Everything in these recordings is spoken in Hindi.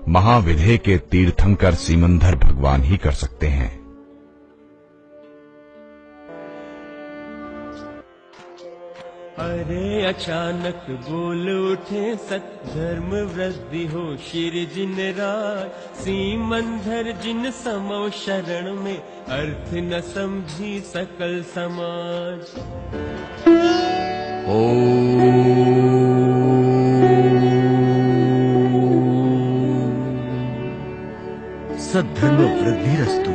महाविधेय के तीर्थंकर सीमंधर भगवान ही कर सकते हैं। अरे अचानक बोल उठे सत्धर्म वृद्धि हो शिर जिन राज, सीमंधर जिन समो शरण में अर्थ न समझी सकल समाज। सद्धर्म वृद्धिरस्तु।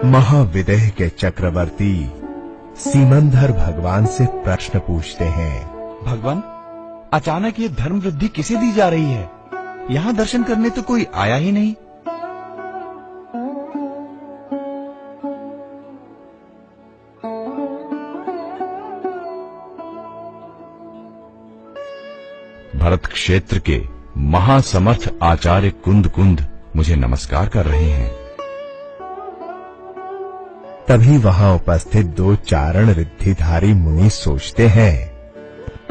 महाविदेह के चक्रवर्ती सीमंधर भगवान से प्रश्न पूछते हैं। भगवान, अचानक ये धर्म वृद्धि किसे दी जा रही है? यहाँ दर्शन करने तो कोई आया ही नहीं। भरत क्षेत्र के महासमर्थ आचार्य कुंद कुंद मुझे नमस्कार कर रहे हैं। तभी वहां उपस्थित दो चारण रिद्धिधारी मुनि सोचते हैं,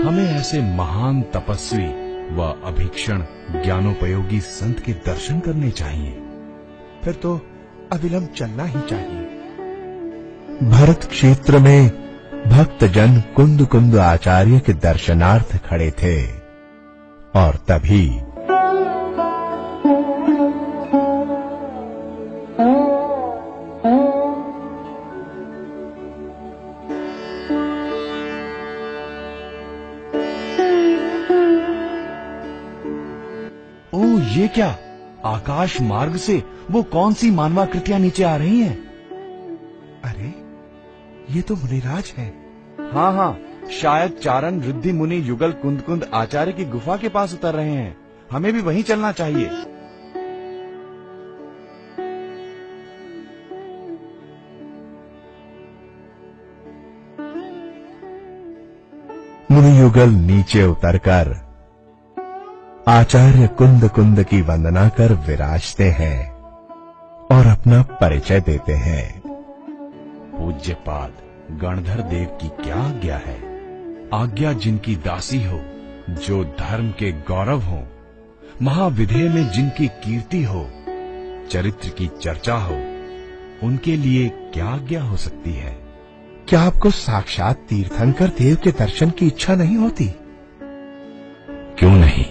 हमें ऐसे महान तपस्वी व अभीक्षण ज्ञानोपयोगी संत के दर्शन करने चाहिए। फिर तो अविलंब चलना ही चाहिए। भरत क्षेत्र में भक्तजन कुंद कुंद आचार्य के दर्शनार्थ खड़े थे और तभी ये क्या? आकाश मार्ग से वो कौन सी मानवाकृतियां नीचे आ रही हैं? अरे, ये तो मुनिराज है। हाँ हाँ, शायद चारण रिद्धि मुनि युगल कुंद कुंद आचार्य की गुफा के पास उतर रहे हैं। हमें भी वहीं चलना चाहिए। मुनि युगल नीचे उतरकर आचार्य कुंद कुंद की वंदना कर विराजते हैं और अपना परिचय देते हैं। पूज्यपाद गणधर देव की क्या आज्ञा है? आज्ञा जिनकी दासी हो, जो धर्म के गौरव हो, महाविधेय में जिनकी कीर्ति हो, चरित्र की चर्चा हो, उनके लिए क्या आज्ञा हो सकती है? क्या आपको साक्षात तीर्थंकर देव के दर्शन की इच्छा नहीं होती? क्यों नहीं,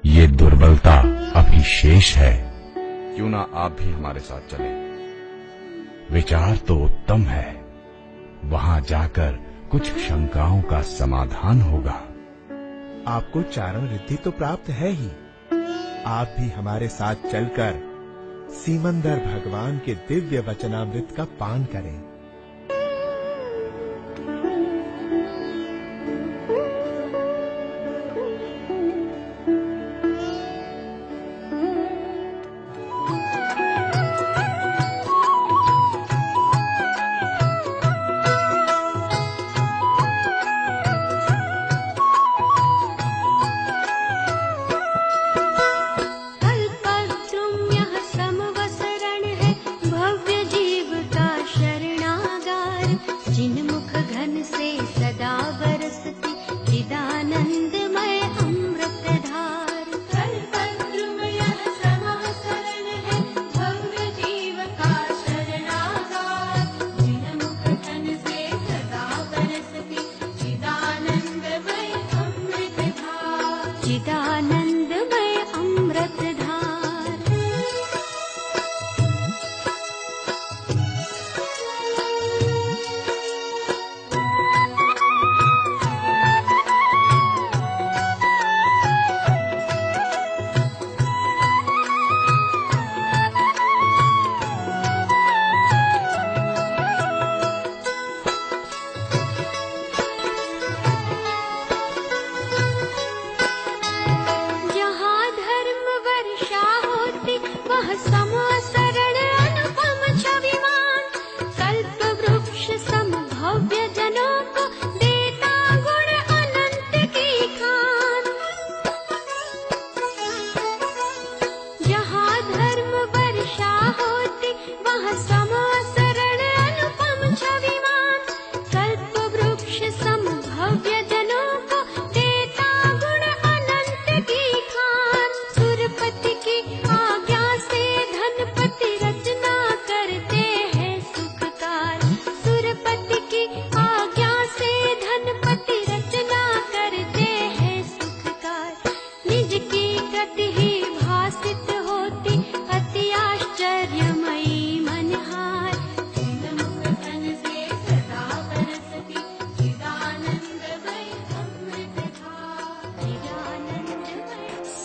ये दुर्बलता अभी शेष है। क्यों ना आप भी हमारे साथ चलें? विचार तो उत्तम है, वहां जाकर कुछ शंकाओं का समाधान होगा। आपको चारण रिद्धि तो प्राप्त है ही, आप भी हमारे साथ चलकर सीमंधर भगवान के दिव्य वचनामृत का पान करें। कल्पद्रुम्यः समवसरण है भव्य जीव का शरणा।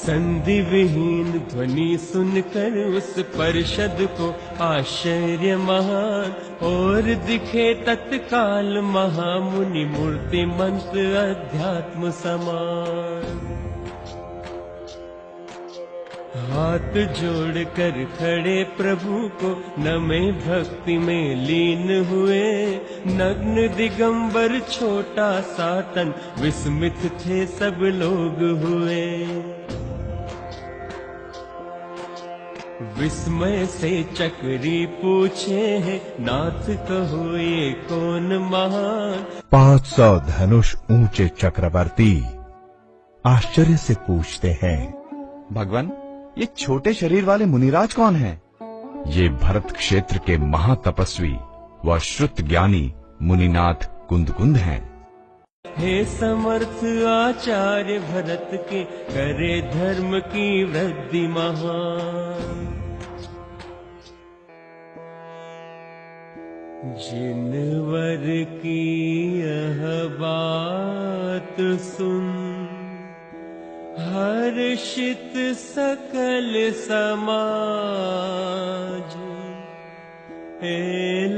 संधि विहीन ध्वनि सुनकर उस परिषद को आश्चर्य महान, और दिखे तत्काल महामुनि मूर्तिमंत अध्यात्म समान। हाथ जोड़कर खड़े प्रभु को नमे भक्ति में लीन हुए, नग्न दिगंबर छोटा सा तन विस्मित थे सब लोग हुए। विस्मय से चक्री पूछे हैं, नाथ कहो ये कौन महान। 500 धनुष ऊंचे चक्रवर्ती आश्चर्य से पूछते हैं, भगवान ये छोटे शरीर वाले मुनिराज कौन हैं? ये भरत क्षेत्र के महातपस्वी व श्रुत ज्ञानी मुनिनाथ कुंदकुंद हैं। हे समर्थ आचार्य भरत के करे धर्म की वृद्धि महान। जिनवर की यह बात सुन, हर्षित सकल समाज। हे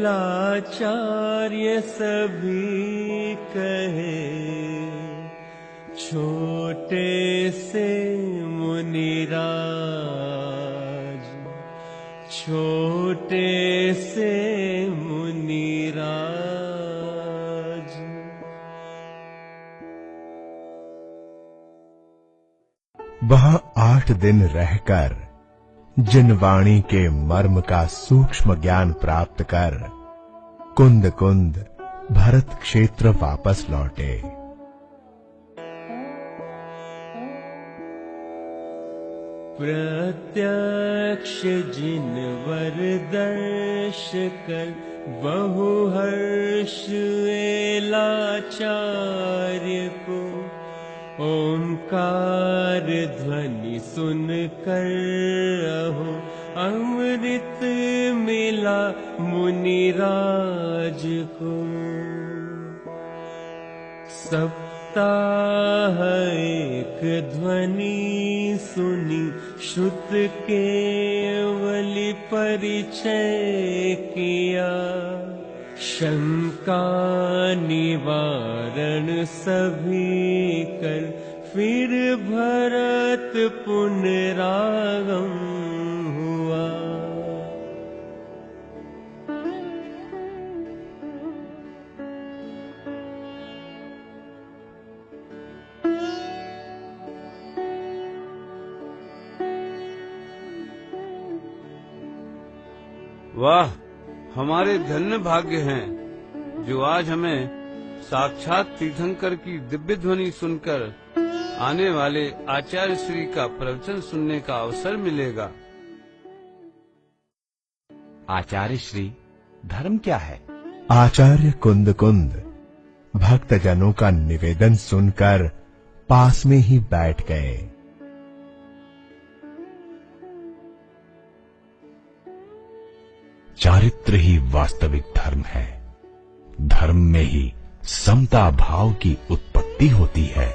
लाचार्य सभी कहे, छोटे से मुनिराज, छोटे से मुनिराज। वह 8 दिन रहकर जिन वाणी के मर्म का सूक्ष्म ज्ञान प्राप्त कर कुंद कुंद भरत क्षेत्र वापस लौटे। प्रत्यक्ष जिनवर दर्श कर बहु हर्ष लाचार्य को, ओंकार ध्वनि सुन कर अहो अमृत मिला मुनिराज को। सप्ताह एक ध्वनि सुनी, श्रुत केवली परिचय किया। शंका निवारण सभी कर, फिर भरत पुनरागम हुआ। वाह, हमारे धन्य भाग्य हैं जो आज हमें साक्षात तीर्थंकर की दिव्य ध्वनि सुनकर आने वाले आचार्य श्री का प्रवचन सुनने का अवसर मिलेगा। आचार्य श्री, धर्म क्या है? आचार्य कुंद कुंद भक्तजनों का निवेदन सुनकर पास में ही बैठ गए। चारित्र ही वास्तविक धर्म है। धर्म में ही समता भाव की उत्पत्ति होती है।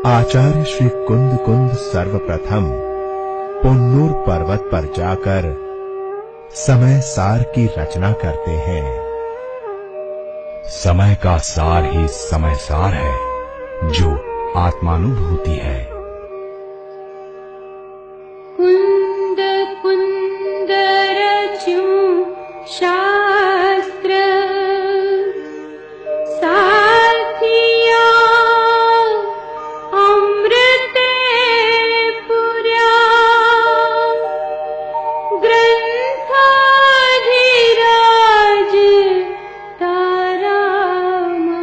आचार्य श्री कुंद कुंद सर्वप्रथम पुन्नूर पर्वत पर जाकर समय सार की रचना करते हैं। समय का सार ही समय सार है, जो आत्मानुभूति है। कुंद कुंद रच्यूं शास्त्र साथिया अमृते पुर्या ग्रंथाधिराज तारामा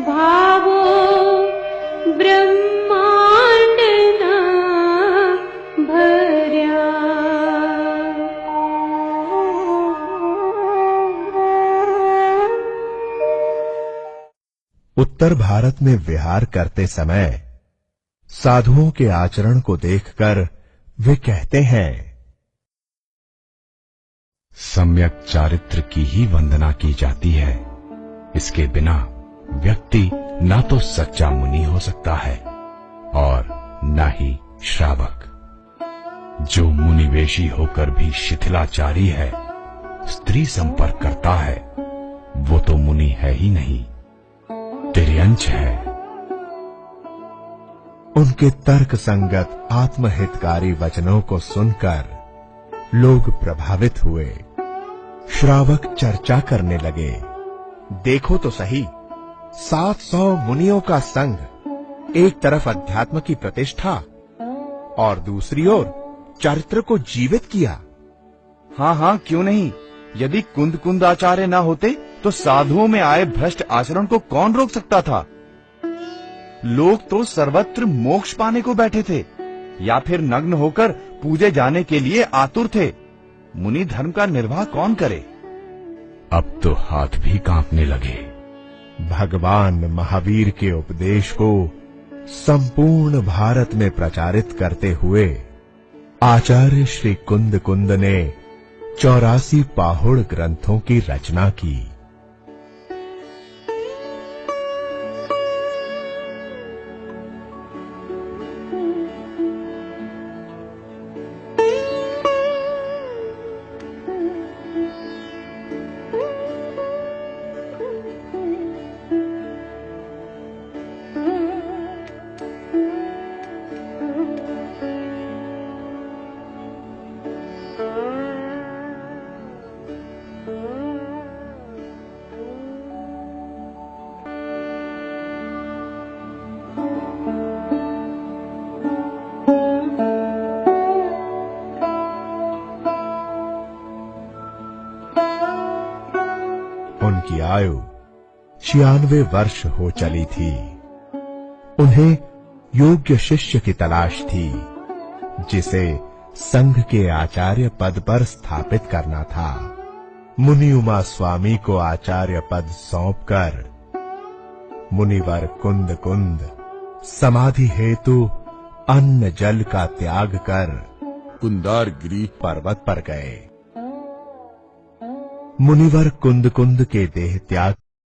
भावो ब्रह्मांड ना भर्या। उत्तर भारत में विहार करते समय साधुओं के आचरण को देखकर वे कहते हैं, सम्यक चारित्र की ही वंदना की जाती है। इसके बिना व्यक्ति ना तो सच्चा मुनि हो सकता है और न ही श्रावक। जो मुनिवेशी होकर भी शिथिलाचारी है, स्त्री संपर्क करता है, वो तो मुनि है ही नहीं, तिर्यंच है। उनके तर्क संगत आत्महितकारी वचनों को सुनकर लोग प्रभावित हुए। श्रावक चर्चा करने लगे। देखो तो सही, 700 मुनियों का संग, एक तरफ अध्यात्म की प्रतिष्ठा और दूसरी ओर चरित्र को जीवित किया। हाँ हाँ, क्यों नहीं। यदि कुंद आचार्य ना होते तो साधुओं में आए भ्रष्ट आचरण को कौन रोक सकता था। लोग तो सर्वत्र मोक्ष पाने को बैठे थे या फिर नग्न होकर पूजे जाने के लिए आतुर थे। मुनि धर्म का निर्वाह कौन करे। अब तो हाथ भी कांपने लगे। भगवान महावीर के उपदेश को संपूर्ण भारत में प्रचारित करते हुए आचार्य श्री कुंद ने 84 पाहुड़ ग्रंथों की रचना की। उनकी आयु 96 वर्ष हो चली थी। उन्हें योग्य शिष्य की तलाश थी, जिसे संघ के आचार्य पद पर स्थापित करना था। मुनि उमा स्वामी को आचार्य पद सौंपकर मुनिवर कुंद समाधि हेतु अन्न जल का त्याग कर कुंदारगिरी पर्वत पर गए। मुनिवर कुंद के देह त्याग